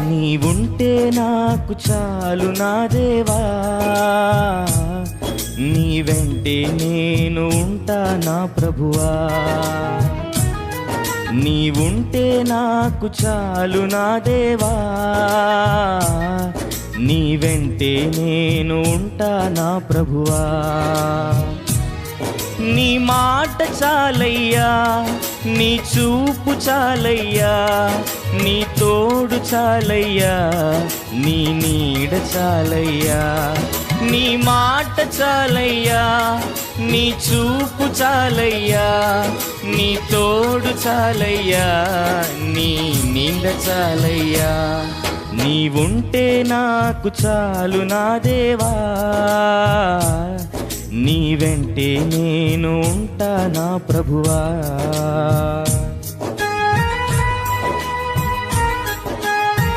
నీవుంటే నాకు చాలు నా దేవా, నీ వెంటే నేను ఉంటా నా ప్రభువా. నీవుంటే నాకు చాలు నా దేవా, నీ వెంటే నేను ఉంటా నా ప్రభువా. నీ మాట చాలయ్యా, నీ చూపు చాలయ్యా, నీ తోడు చాలయ్యా, నీ నీడ చాలయ్యా. నీ మాట చాలయ్యా, నీ చూపు చాలయ్యా, నీ తోడు చాలయ్యా, నీ నీడ చాలయ్యా. నీవుంటే నాకు చాలు నా దేవా, నీ వెంటే నేను ఉంటా నా ప్రభువా.